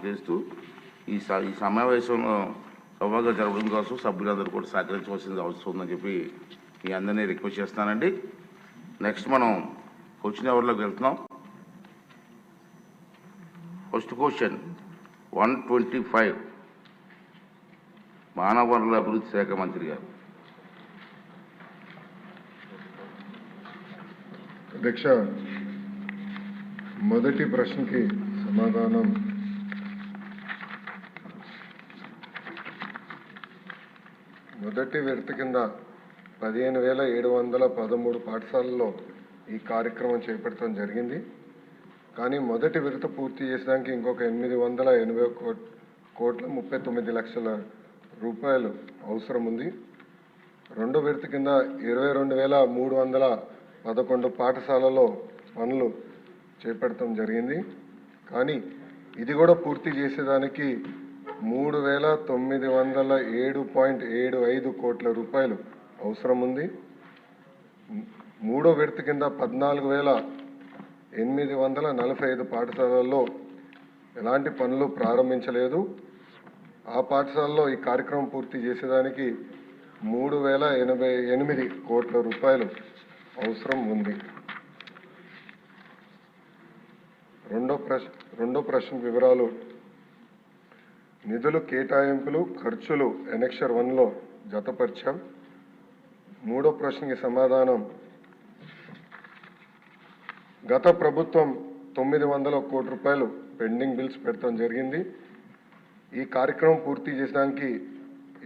చేస్తూ ఈ సమావేశంలో సభగా జరగడం కోసం సభ్యులందరూ కూడా సహకరించవలసింది అవసరం ఉందని చెప్పి మీ అందరినీ రిక్వెస్ట్ చేస్తానండి. నెక్స్ట్ మనం క్వశ్చన్ అవర్లోకి వెళ్తున్నాం. ఫస్ట్ క్వశ్చన్ 125 మానవ వనరుల అభివృద్ధి శాఖ మంత్రి గారు. అధ్యక్ష, మొదటి ప్రశ్నకి సమాధానం మొదటి విడత కింద 15,713 పాఠశాలల్లో ఈ కార్యక్రమం చేపట్టడం జరిగింది. కానీ మొదటి విడత పూర్తి చేసడానికి ఇంకొక 880,39,00,000 రూపాయలు అవసరం ఉంది. రెండో విడత కింద 22,311 పాఠశాలలో పనులు చేపట్టడం జరిగింది. కానీ ఇది కూడా పూర్తి చేసేదానికి 3,907.75 కోట్ల రూపాయలు అవసరం ఉంది. మూడో విడత కింద 14,845 పాఠశాలల్లో ఎలాంటి పనులు ప్రారంభించలేదు. ఆ పాఠశాలలో ఈ కార్యక్రమం పూర్తి చేసేదానికి 3,088 కోట్ల రూపాయలు అవసరం ఉంది. రెండో ప్రశ్న వివరాలు. నిధులు కేటాయింపులు ఖర్చులు ఎనెక్షర్ 1లో జతపరిచాం. మూడో ప్రశ్నకి సమాధానం, గత ప్రభుత్వం 900 కోట్ల రూపాయలు పెండింగ్ బిల్స్ పెట్టడం జరిగింది. ఈ కార్యక్రమం పూర్తి చేసడానికి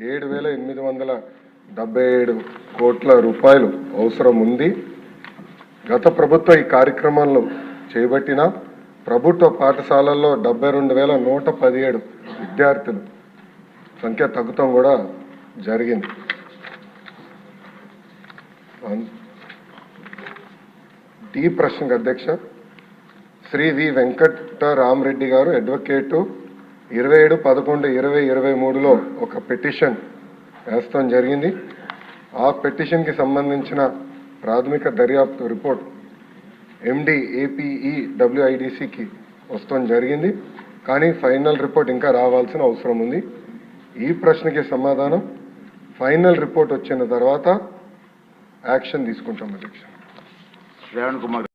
7,877 కోట్ల రూపాయలు అవసరం ఉంది. గత ప్రభుత్వం ఈ కార్యక్రమాలను చేపట్టిన ప్రభుత్వ పాఠశాలల్లో 72,117 విద్యార్థుల సంఖ్య తగ్గుతాం కూడా జరిగింది. డి ప్రశ్నకు అధ్యక్ష, శ్రీ వి వెంకటరామరెడ్డి గారు అడ్వకేటు 27/11/2023లో ఒక పిటిషన్ వేస్తాం జరిగింది. ఆ పిటిషన్కి సంబంధించిన ప్రాథమిక దర్యాప్తు రిపోర్ట్ MDAPEWIDCకి వస్తాం జరిగింది. కానీ ఫైనల్ రిపోర్ట్ ఇంకా రావాల్సిన అవసరం ఉంది. ఈ ప్రశ్నకి సమాధానం, ఫైనల్ రిపోర్ట్ వచ్చిన తర్వాత యాక్షన్ తీసుకుంటాం అధ్యక్ష. శ్రావణ్ కుమార్.